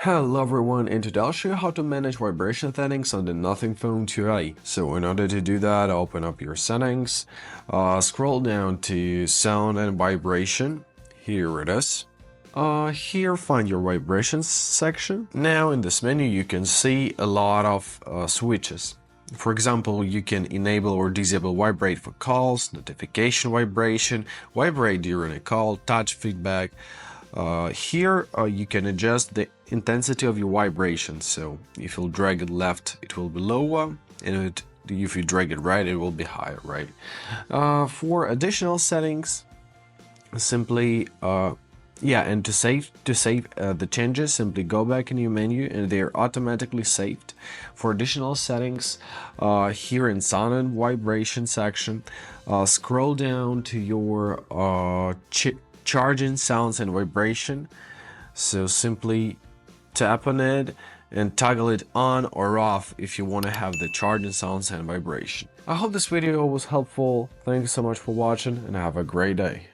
Hello everyone, and today I'll show you how to manage vibration settings on the Nothing Phone 2a. So in order to do that, open up your settings, scroll down to sound and vibration. Here it is. Here find your vibrations section. Now in this menu you can see a lot of switches. For example, you can enable or disable vibrate for calls, notification vibration, vibrate during a call, touch feedback. Here you can adjust the intensity of your vibration. So if you drag it left, it will be lower, and if you drag it right, it will be higher, right? For additional settings, simply and to save the changes, simply go back in your menu and they're automatically saved. For additional settings, here in sound and vibration section, scroll down to your charging sounds and vibration. So simply tap on it and toggle it on or off if you want to have the charging sounds and vibration. I hope this video was helpful. Thank you so much for watching and have a great day.